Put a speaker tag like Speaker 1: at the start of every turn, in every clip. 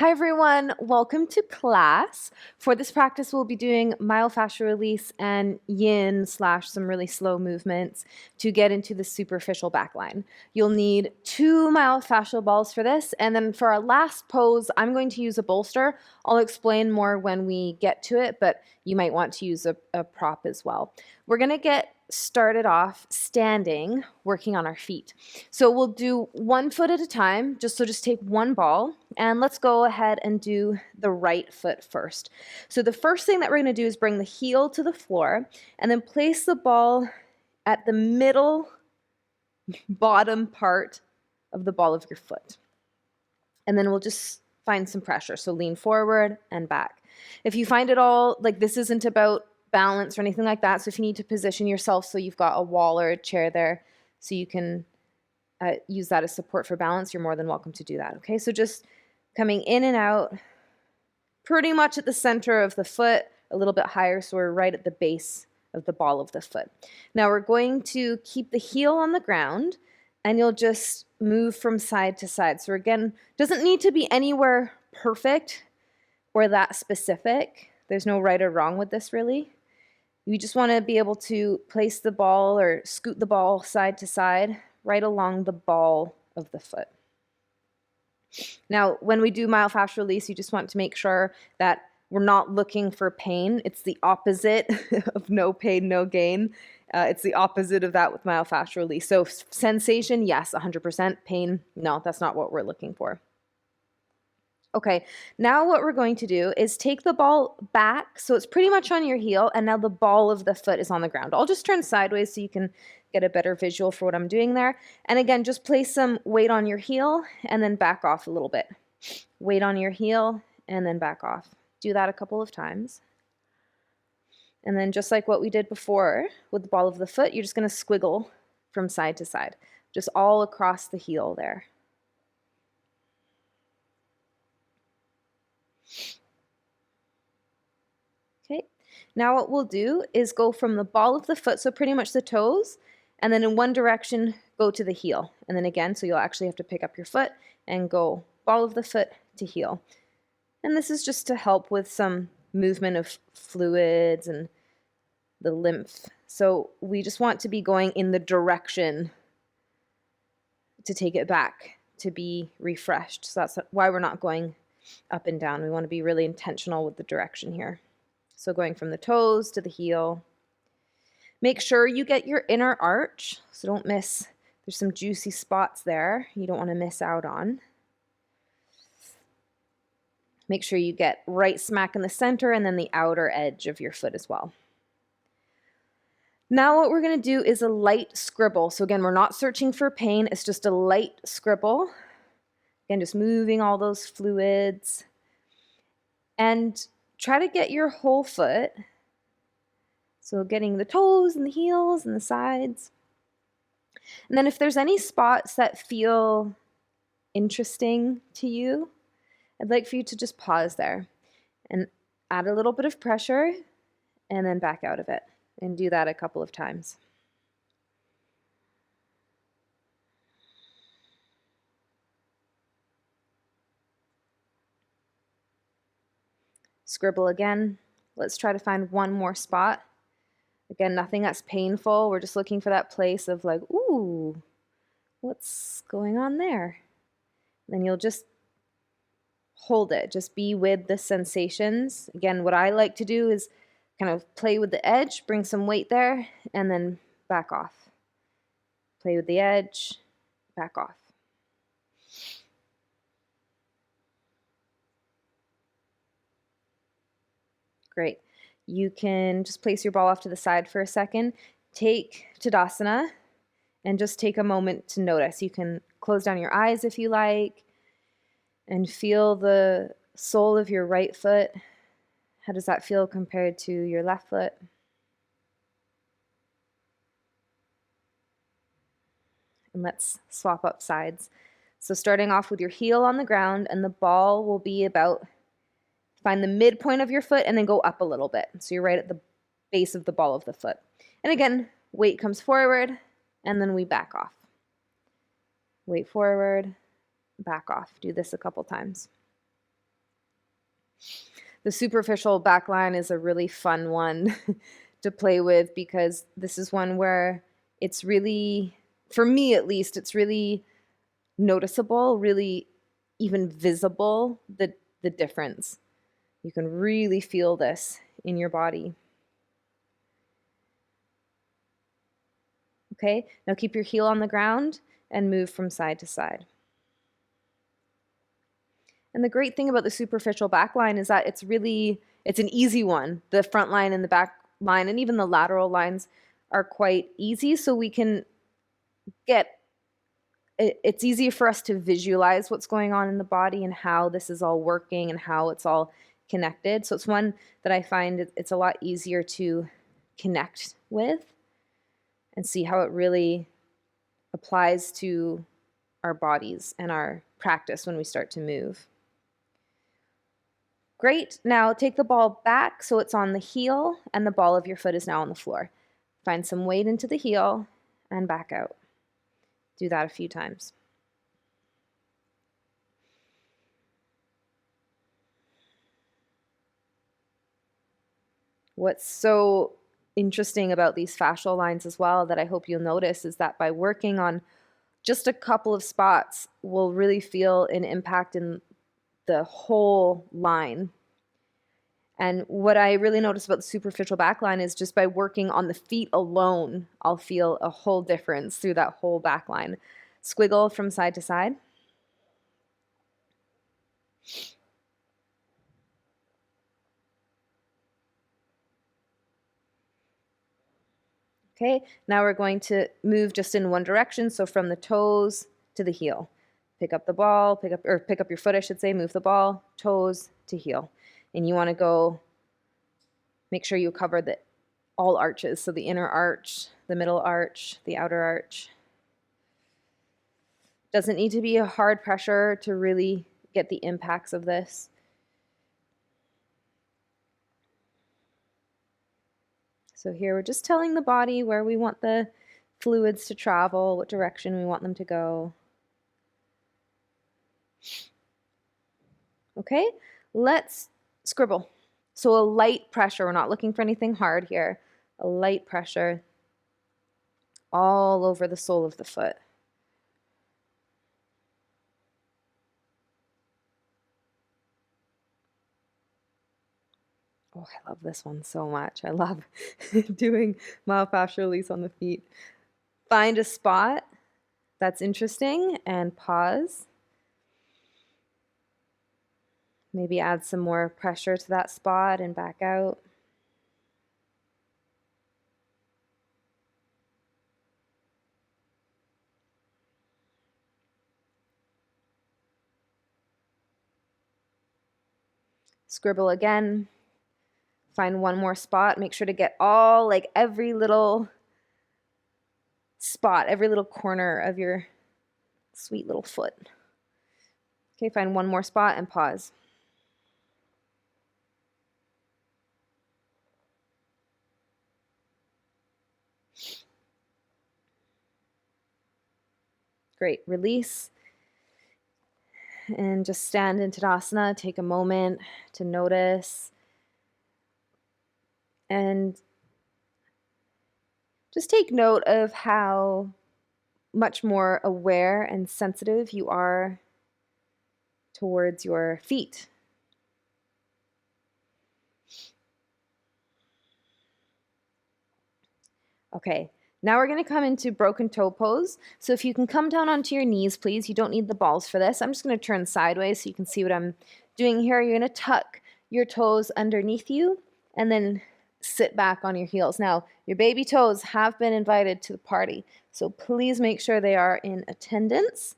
Speaker 1: Hi everyone, welcome to class. For this practice, we'll be doing myofascial release and yin / some really slow movements to get into the superficial back line. You'll need 2 myofascial balls for this, and then for our last pose, I'm going to use a bolster. I'll explain more when we get to it, but you might want to use a prop as well. We're going to get started off standing, working on our feet. So we'll do 1 foot at a time, just take 1 ball, and let's go ahead and do the right foot first. So the first thing that we're going to do is bring the heel to the floor, and then place the ball at the middle bottom part of the ball of your foot. And then we'll just find some pressure, so lean forward and back. If you find it all, like this isn't about balance or anything like that, so if you need to position yourself so you've got a wall or a chair there so you can use that as support for balance, you're more than welcome to do that, okay? So just coming in and out, pretty much at the center of the foot, a little bit higher, so we're right at the base of the ball of the foot. Now we're going to keep the heel on the ground, and you'll just move from side to side. So again, doesn't need to be anywhere perfect or that specific. There's no right or wrong with this, really. You just want to be able to place the ball or scoot the ball side to side right along the ball of the foot. Now, when we do myofascial release, you just want to make sure that we're not looking for pain. It's the opposite of no pain, no gain. It's the opposite of that with myofascial release. So sensation, yes, 100%. Pain, no, that's not what we're looking for. Okay, now what we're going to do is take the ball back, so it's pretty much on your heel, and now the ball of the foot is on the ground. I'll just turn sideways so you can get a better visual for what I'm doing there. And again, just place some weight on your heel and then back off a little bit. Weight on your heel and then back off. Do that a couple of times. And then just like what we did before with the ball of the foot, you're just going to squiggle from side to side, just all across the heel there. Okay, now what we'll do is go from the ball of the foot, so pretty much the toes, and then in one direction, go to the heel. And then again, so you'll actually have to pick up your foot and go ball of the foot to heel. And this is just to help with some movement of fluids and the lymph. So we just want to be going in the direction to take it back, to be refreshed. So that's why we're not going up and down. We want to be really intentional with the direction here. So going from the toes to the heel. Make sure you get your inner arch, so don't miss. There's some juicy spots there you don't want to miss out on. Make sure you get right smack in the center and then the outer edge of your foot as well. Now what we're going to do is a light scribble. So again, we're not searching for pain. It's just a light scribble. Again, just moving all those fluids. And try to get your whole foot. So getting the toes and the heels and the sides. And then if there's any spots that feel interesting to you, I'd like for you to just pause there and add a little bit of pressure and then back out of it. And do that a couple of times. Scribble again. Let's try to find one more spot. Again, nothing that's painful. We're just looking for that place of like, ooh, what's going on there? And then you'll just hold it. Just be with the sensations. Again, what I like to do is kind of play with the edge, bring some weight there, and then back off. Play with the edge, back off. Great. You can just place your ball off to the side for a second. Take Tadasana and just take a moment to notice. You can close down your eyes if you like and feel the sole of your right foot. How does that feel compared to your left foot? And let's swap up sides. So starting off with your heel on the ground, and the ball will be about, find the midpoint of your foot and then go up a little bit. So you're right at the base of the ball of the foot. And again, weight comes forward and then we back off. Weight forward, back off. Do this a couple times. The superficial back line is a really fun one to play with because this is one where it's really, for me at least, it's really noticeable, really even visible, the difference. You can really feel this in your body. Okay, now keep your heel on the ground and move from side to side. And the great thing about the superficial back line is that it's an easy one. The front line and the back line and even the lateral lines are quite easy, so we can it's easy for us to visualize what's going on in the body and how this is all working and how it's all connected. So it's one that I find it's a lot easier to connect with and see how it really applies to our bodies and our practice when we start to move. Great. Now take the ball back so it's on the heel and the ball of your foot is now on the floor. Find some weight into the heel and back out. Do that a few times. What's so interesting about these fascial lines as well that I hope you'll notice is that by working on just a couple of spots, we'll really feel an impact in the whole line. And what I really notice about the superficial back line is just by working on the feet alone, I'll feel a whole difference through that whole back line. Squiggle from side to side. Okay, now we're going to move just in one direction, so from the toes to the heel. Pick up the ball, pick up your foot, I should say, move the ball, toes to heel. And you want to go, make sure you cover all arches, so the inner arch, the middle arch, the outer arch. Doesn't need to be a hard pressure to really get the impacts of this. So here we're just telling the body where we want the fluids to travel, what direction we want them to go. Okay, let's scribble. So a light pressure, we're not looking for anything hard here. A light pressure all over the sole of the foot. Oh, I love this one so much. I love doing myofascial release on the feet. Find a spot that's interesting and pause. Maybe add some more pressure to that spot and back out. Scribble again. Find one more spot. Make sure to get every little spot, every little corner of your sweet little foot. Okay, find one more spot and pause. Great, release. And just stand in Tadasana, take a moment to notice. And just take note of how much more aware and sensitive you are towards your feet. Okay, now we're going to come into broken toe pose. So if you can come down onto your knees, please. You don't need the balls for this. I'm just going to turn sideways so you can see what I'm doing here. You're going to tuck your toes underneath you and then sit back on your heels. Now, your baby toes have been invited to the party, so please make sure they are in attendance.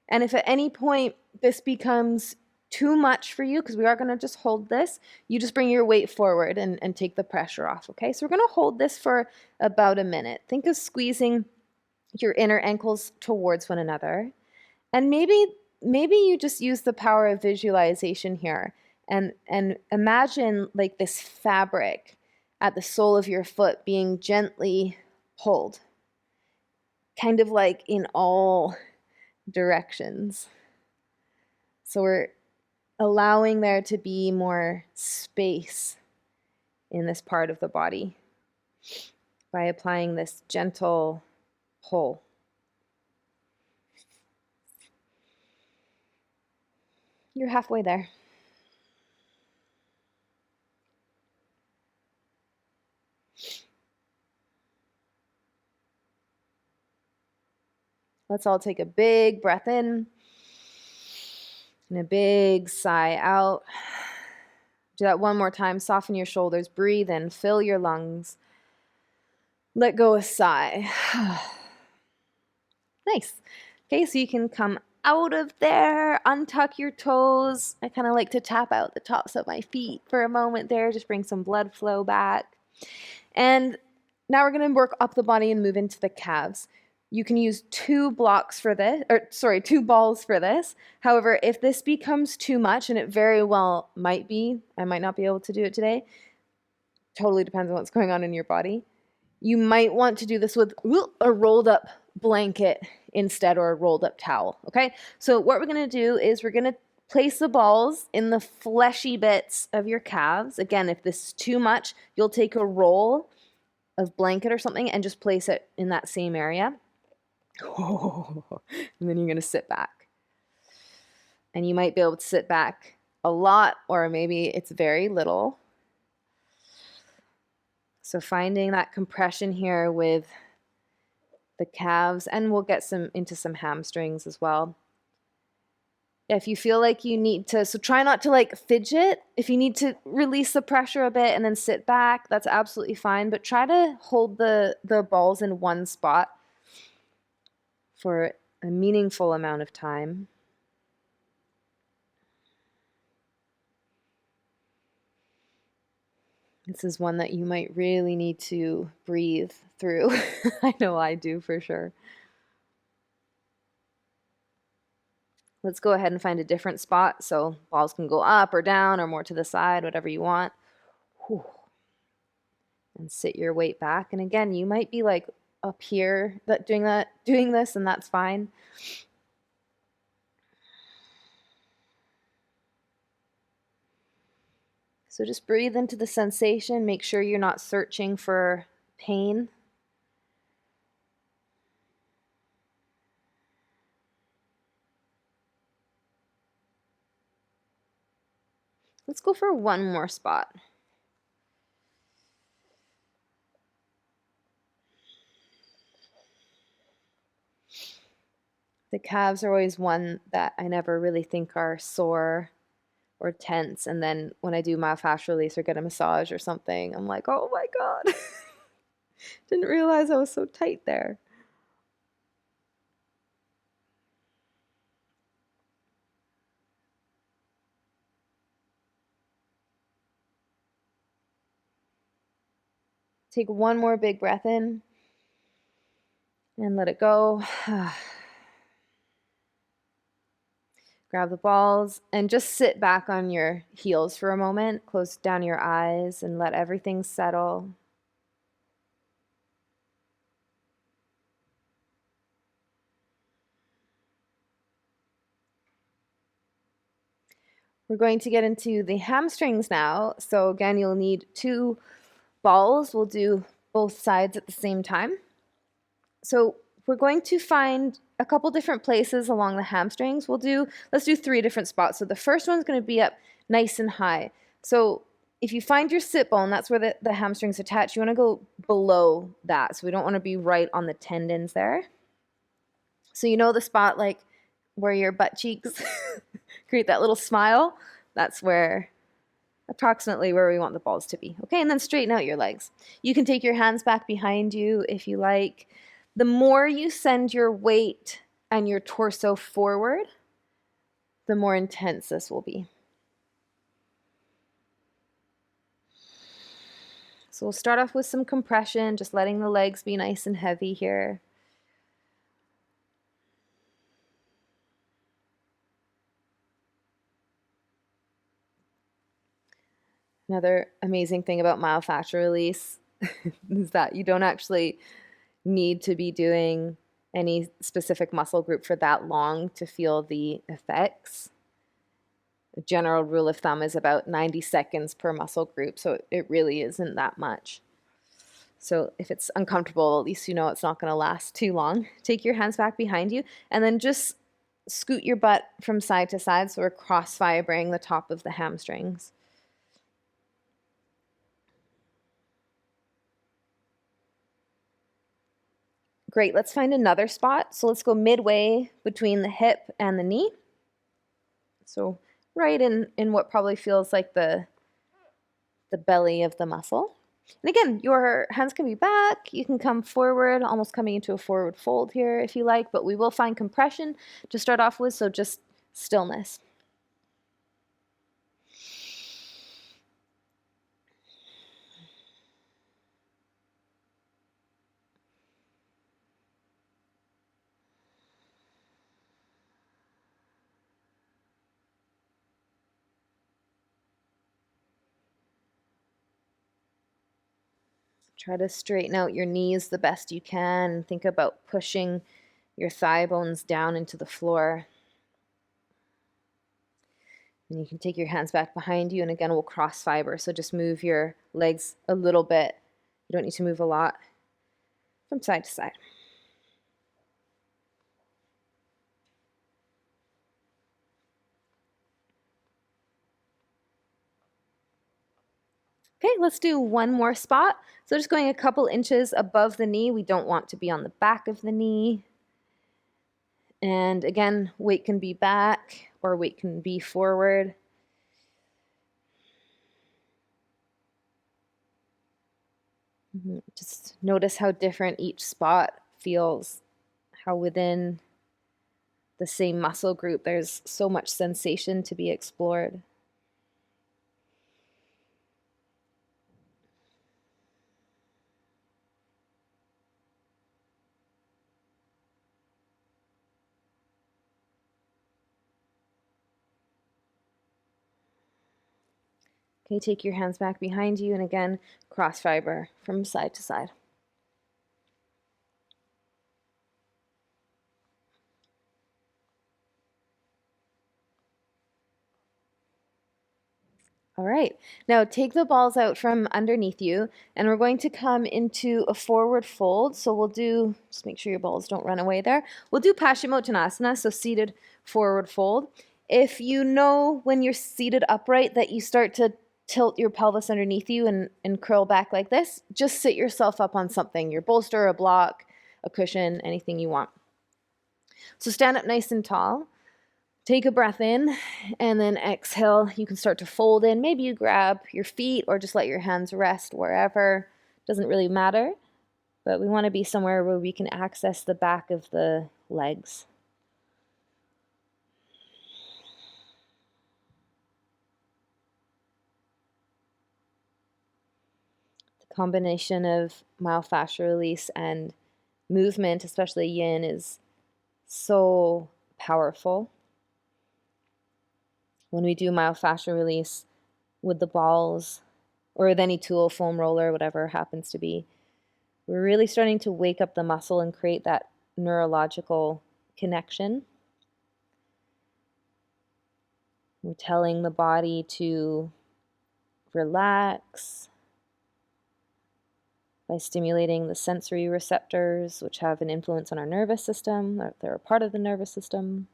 Speaker 1: And if at any point this becomes too much for you, because we are going to just hold this, you just bring your weight forward and take the pressure off, okay? So we're going to hold this for about a minute. Think of squeezing your inner ankles towards one another. And maybe you just use the power of visualization here and imagine like this fabric at the sole of your foot being gently pulled, kind of like in all directions. So we're allowing there to be more space in this part of the body by applying this gentle pull. You're halfway there. Let's all take a big breath in and a big sigh out. Do that one more time. Soften your shoulders, breathe in, fill your lungs. Let go a sigh. Nice. Okay, so you can come out of there, untuck your toes. I kind of like to tap out the tops of my feet for a moment there, just bring some blood flow back. And now we're going to work up the body and move into the calves. You can use two balls for this. However, if this becomes too much, and it very well might be, I might not be able to do it today. Totally depends on what's going on in your body. You might want to do this with a rolled up blanket instead, or a rolled up towel, okay? So what we're gonna do is we're gonna place the balls in the fleshy bits of your calves. Again, if this is too much, you'll take a roll of blanket or something and just place it in that same area. And then you're gonna sit back. And you might be able to sit back a lot, or maybe it's very little. So finding that compression here with the calves, and we'll get into some hamstrings as well. If you feel like you need to, so try not to like fidget. If you need to release the pressure a bit and then sit back, that's absolutely fine. But try to hold the balls in one spot for a meaningful amount of time. This is one that you might really need to breathe through. I know I do for sure. Let's go ahead and find a different spot. So balls can go up or down or more to the side, whatever you want. Whew. And sit your weight back. And again, you might be like up here doing this, and that's fine. So just breathe into the sensation. Make sure you're not searching for pain. Let's go for one more spot. The calves are always one that I never really think are sore or tense. And then when I do myofascial release or get a massage or something, I'm like, oh my God, didn't realize I was so tight there. Take one more big breath in and let it go. Grab the balls and just sit back on your heels for a moment. Close down your eyes and let everything settle. We're going to get into the hamstrings now. So again, you'll need two balls. We'll do both sides at the same time. So we're going to find a couple different places along the hamstrings. Let's do 3 different spots. So the first one's going to be up nice and high. So if you find your sit bone, that's where the hamstring's attached. You want to go below that. So we don't want to be right on the tendons there. So you know the spot like where your butt cheeks create that little smile? That's approximately where we want the balls to be. Okay, and then straighten out your legs. You can take your hands back behind you if you like. The more you send your weight and your torso forward, the more intense this will be. So we'll start off with some compression, just letting the legs be nice and heavy here. Another amazing thing about myofascial release is that you don't actually need to be doing any specific muscle group for that long to feel the effects. A general rule of thumb is about 90 seconds per muscle group, so it really isn't that much. So if it's uncomfortable, at least you know it's not going to last too long. Take your hands back behind you and then just scoot your butt from side to side, so we're cross fibering the top of the hamstrings. Great, let's find another spot. So let's go midway between the hip and the knee. So right in what probably feels like the belly of the muscle. And again, your hands can be back. You can come forward, almost coming into a forward fold here if you like, but we will find compression to start off with, so just stillness. Try to straighten out your knees the best you can. Think about pushing your thigh bones down into the floor. And you can take your hands back behind you, and again, we'll cross fiber. So just move your legs a little bit. You don't need to move a lot from side to side. Okay, let's do one more spot. So just going a couple inches above the knee. We don't want to be on the back of the knee. And again, weight can be back or weight can be forward. Just notice how different each spot feels, how within the same muscle group there's so much sensation to be explored. Okay, take your hands back behind you and again, cross fiber from side to side. All right, now take the balls out from underneath you and we're going to come into a forward fold. So we'll do, just make sure your balls don't run away there. We'll do Paschimottanasana, so seated forward fold. If you know when you're seated upright that you start to tilt your pelvis underneath you and curl back like this, just sit yourself up on something, your bolster, a block, a cushion, anything you want. So stand up nice and tall. Take a breath in and then exhale. You can start to fold in. Maybe you grab your feet or just let your hands rest wherever. Doesn't really matter, but we want to be somewhere where we can access the back of the legs. The combination of myofascial release and movement, especially yin, is so powerful. When we do myofascial release with the balls or with any tool, foam roller, whatever it happens to be, we're really starting to wake up the muscle and create that neurological connection. We're telling the body to relax by stimulating the sensory receptors, which have an influence on our nervous system. They're a part of the nervous system.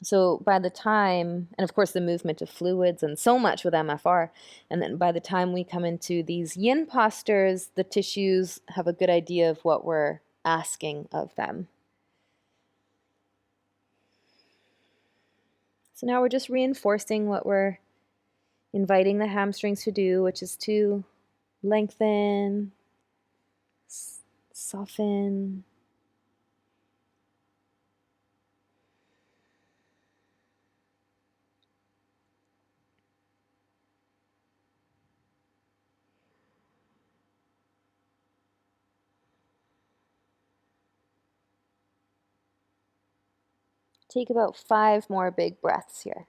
Speaker 1: So by the time, and of course the movement of fluids and so much with MFR, and then by the time we come into these yin postures, the tissues have a good idea of what we're asking of them. So now we're just reinforcing what we're inviting the hamstrings to do, which is to lengthen, soften. Take about 5 more big breaths here.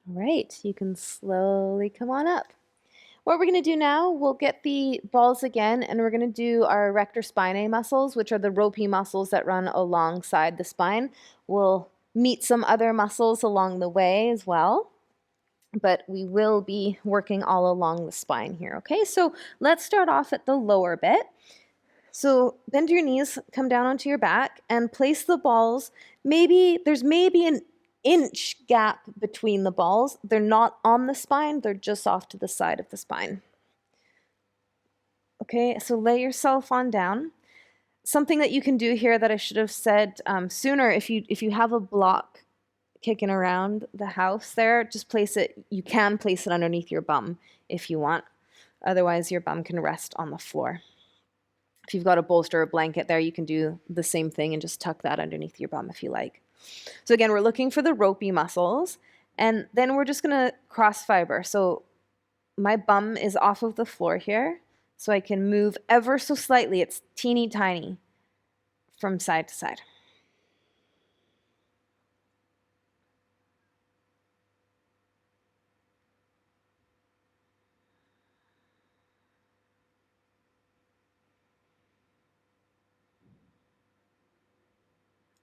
Speaker 1: All right, you can slowly come on up. What we're going to do now, we'll get the balls again, and we're going to do our erector spinae muscles, which are the ropey muscles that run alongside the spine. We'll meet some other muscles along the way as well, but we will be working all along the spine here, okay? So let's start off at the lower bit. So bend your knees, come down onto your back, and place the balls. There's maybe an inch gap between the balls. They're not on the spine, they're just off to the side of the spine. Okay, so lay yourself on down. Something that you can do here that I should have said sooner, if you have a block kicking around the house there, just place it, you can place it underneath your bum if you want. Otherwise, your bum can rest on the floor. If you've got a bolster or blanket there, you can do the same thing and just tuck that underneath your bum if you like. So again, we're looking for the ropey muscles, and then we're just gonna cross fiber. So my bum is off of the floor here, so I can move ever so slightly. It's teeny tiny from side to side.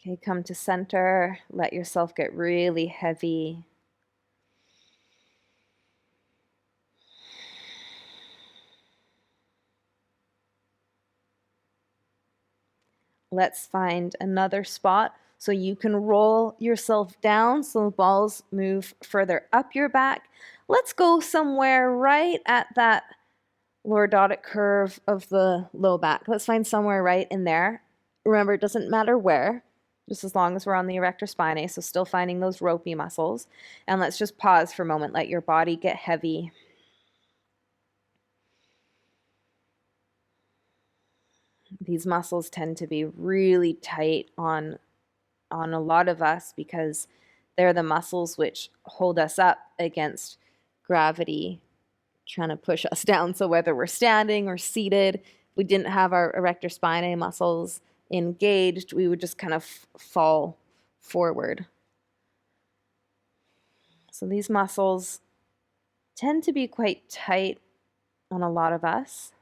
Speaker 1: Okay, come to center. Let yourself get really heavy. Let's find another spot so you can roll yourself down so the balls move further up your back. Let's go somewhere right at that lordotic curve of the low back. Let's find somewhere right in there. Remember, it doesn't matter where, just as long as we're on the erector spinae, so still finding those ropey muscles. And let's just pause for a moment, let your body get heavy. These muscles tend to be really tight on a lot of us because they're the muscles which hold us up against gravity trying to push us down. So whether we're standing or seated, we didn't have our erector spinae muscles engaged, we would just kind of fall forward. So these muscles tend to be quite tight on a lot of us.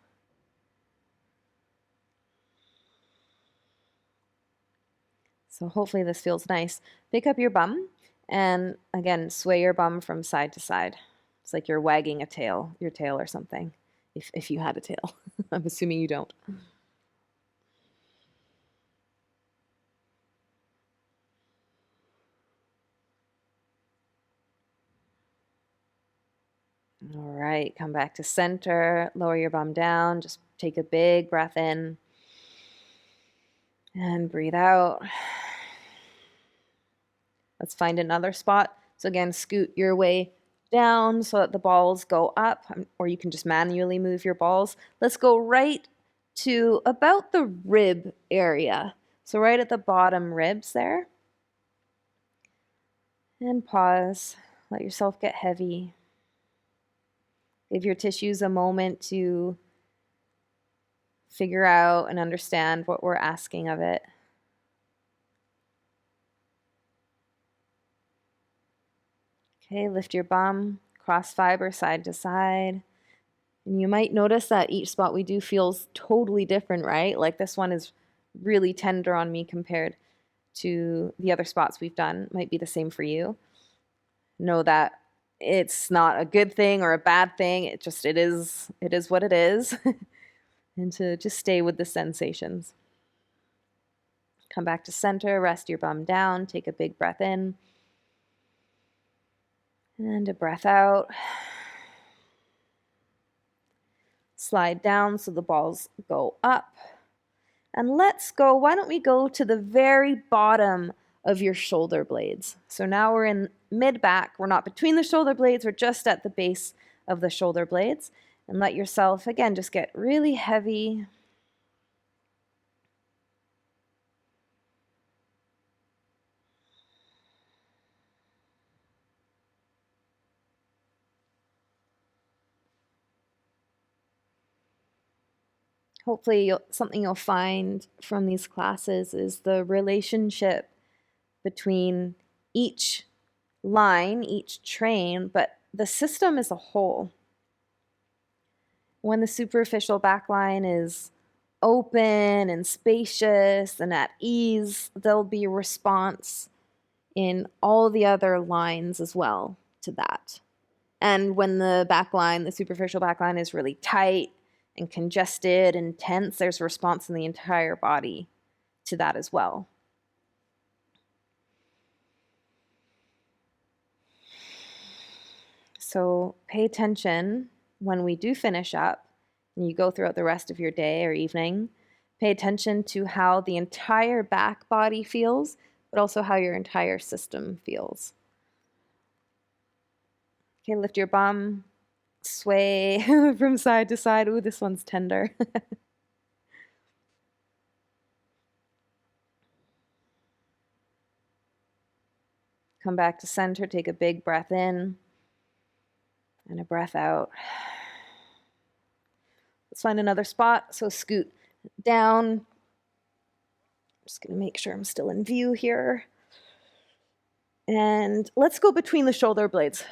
Speaker 1: So hopefully this feels nice. Pick up your bum and again, sway your bum from side to side. It's like you're wagging your tail or something, if you had a tail. I'm assuming you don't. All right, come back to center, lower your bum down, just take a big breath in and breathe out. Let's find another spot. So again, scoot your way down so that the balls go up, or you can just manually move your balls. Let's go right to about the rib area. So right at the bottom ribs there. And pause. Let yourself get heavy. Give your tissues a moment to figure out and understand what we're asking of it. Okay, lift your bum, cross fiber side to side. And you might notice that each spot we do feels totally different, right? Like this one is really tender on me compared to the other spots we've done. Might be the same for you. Know that it's not a good thing or a bad thing. It is what it is. And to just stay with the sensations. Come back to center, rest your bum down, take a big breath in. And a breath out. Slide down so the balls go up. And let's go, why don't we go to the very bottom of your shoulder blades. So now we're in mid-back. We're not between the shoulder blades, we're just at the base of the shoulder blades. And let yourself, again, just get really heavy. Hopefully something you'll find from these classes is the relationship between each line, each train, but the system as a whole. When the superficial back line is open and spacious and at ease, there'll be a response in all the other lines as well to that. And when the back line, the superficial back line, is really tight and congested and tense, there's a response in the entire body to that as well. So pay attention when we do finish up and you go throughout the rest of your day or evening. Pay attention to how the entire back body feels, but also how your entire system feels. Okay, lift your bum, sway from side to side. Ooh, this one's tender. Come back to center, take a big breath in and a breath out. Let's find another spot. So scoot down. I'm just going to make sure I'm still in view here. And let's go between the shoulder blades.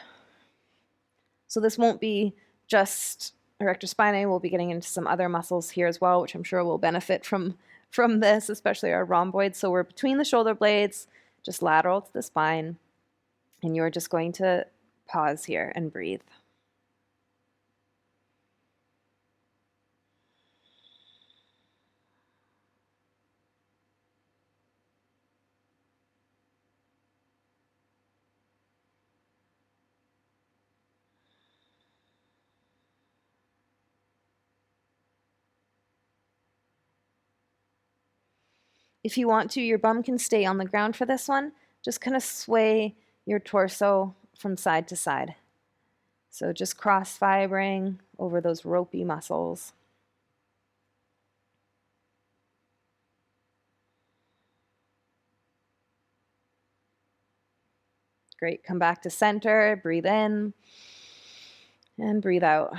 Speaker 1: So this won't be just erector spinae. We'll be getting into some other muscles here as well, which I'm sure will benefit from this, especially our rhomboids. So we're between the shoulder blades, just lateral to the spine. And you're just going to pause here and breathe. If you want to, your bum can stay on the ground for this one. Just kind of sway your torso from side to side. So just cross-fibering over those ropey muscles. Great, come back to center, breathe in, and breathe out.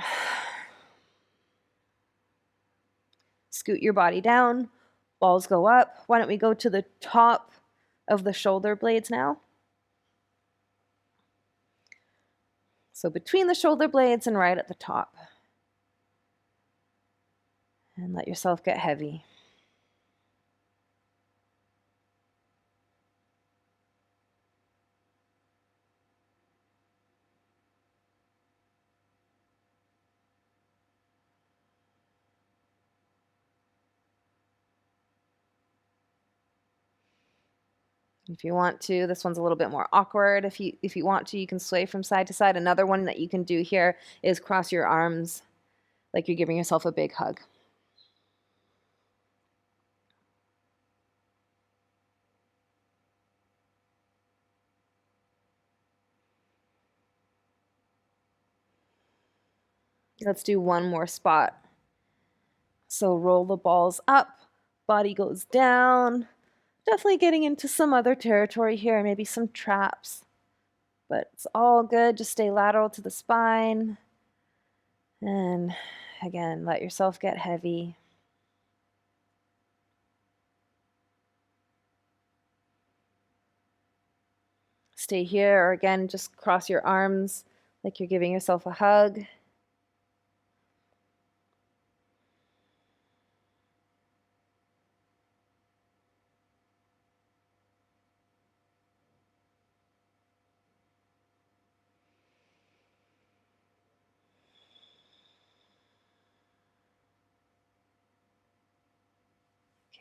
Speaker 1: Scoot your body down, balls go up. Why don't we go to the top of the shoulder blades now? So between the shoulder blades and right at the top. And let yourself get heavy. If you want to, this one's a little bit more awkward. If you want to, you can sway from side to side. Another one that you can do here is cross your arms like you're giving yourself a big hug. Let's do one more spot. So roll the balls up, body goes down. Definitely getting into some other territory here, maybe some traps. But it's all good. Just stay lateral to the spine. And again, let yourself get heavy. Stay here, or again, just cross your arms like you're giving yourself a hug.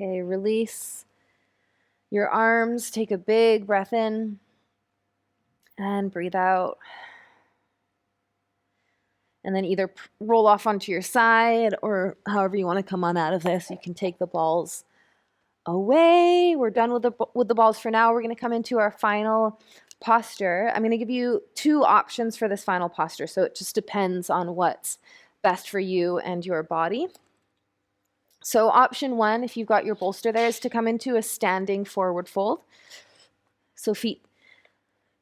Speaker 1: Okay, release your arms. Take a big breath in and breathe out. And then either roll off onto your side or however you want to come on out of this. You can take the balls away. We're done with the balls for now. We're going to come into our final posture. I'm going to give you two options for this final posture. So it just depends on what's best for you and your body. So option one, if you've got your bolster there, is to come into a standing forward fold. So feet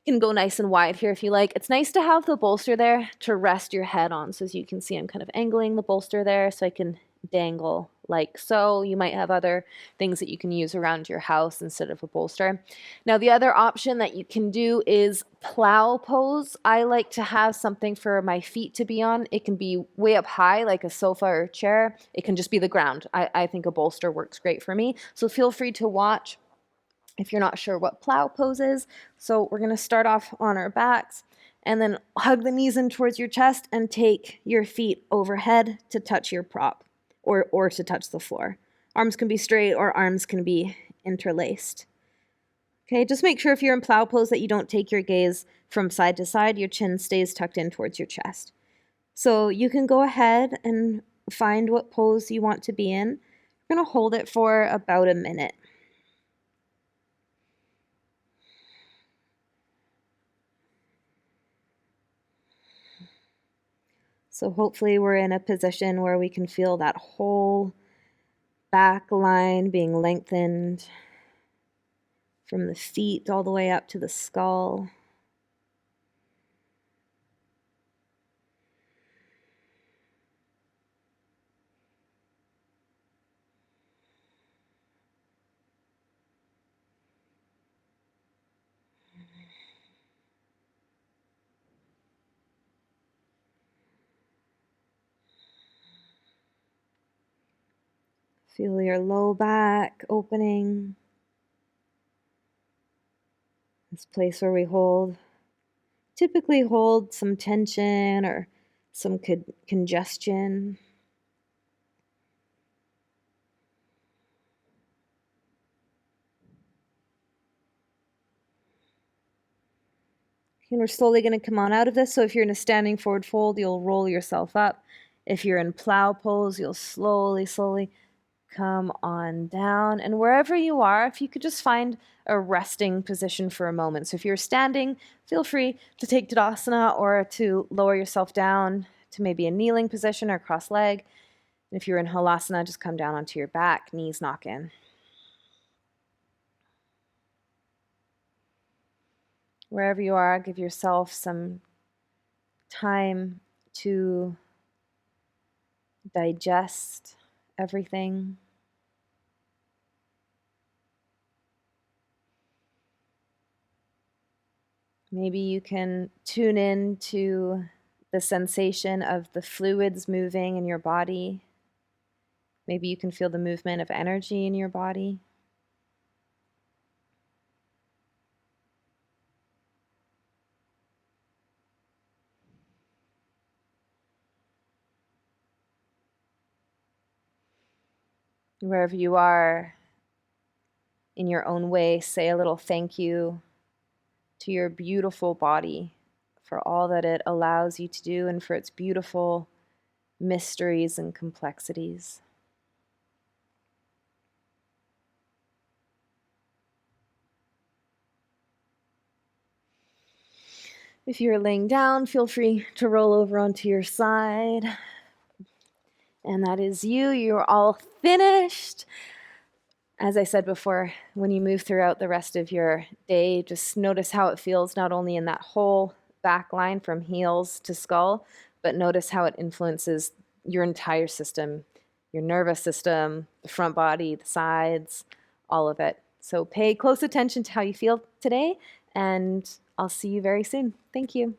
Speaker 1: can go nice and wide here if you like. It's nice to have the bolster there to rest your head on. So as you can see, I'm kind of angling the bolster there so I can dangle like so. You might have other things that you can use around your house instead of a bolster. Now, the other option that you can do is plow pose. I like to have something for my feet to be on. It can be way up high, like a sofa or a chair. It can just be the ground. I think a bolster works great for me. So feel free to watch if you're not sure what plow pose is. So we're going to start off on our backs and then hug the knees in towards your chest and take your feet overhead to touch your prop or to touch the floor. Arms can be straight or arms can be interlaced. Okay, just make sure if you're in plow pose that you don't take your gaze from side to side. Your chin stays tucked in towards your chest. So you can go ahead and find what pose you want to be in. You're going to hold it for about a minute. So hopefully we're in a position where we can feel that whole back line being lengthened from the feet all the way up to the skull. Feel your low back opening. This place where we typically hold some tension or some congestion. And we're slowly going to come on out of this. So if you're in a standing forward fold, you'll roll yourself up. If you're in plow pose, you'll slowly come on down. And wherever you are, if you could just find a resting position for a moment. So if you're standing, feel free to take Tadasana or to lower yourself down to maybe a kneeling position or cross leg. And if you're in Halasana, just come down onto your back, knees knock in. Wherever you are, give yourself some time to digest everything. Maybe you can tune in to the sensation of the fluids moving in your body. Maybe you can feel the movement of energy in your body. Wherever you are, in your own way, say a little thank you to your beautiful body for all that it allows you to do and for its beautiful mysteries and complexities. If you're laying down, feel free to roll over onto your side. And that is you. You're all finished. As I said before, when you move throughout the rest of your day, just notice how it feels not only in that whole back line from heels to skull, but notice how it influences your entire system, your nervous system, the front body, the sides, all of it. So pay close attention to how you feel today, and I'll see you very soon. Thank you.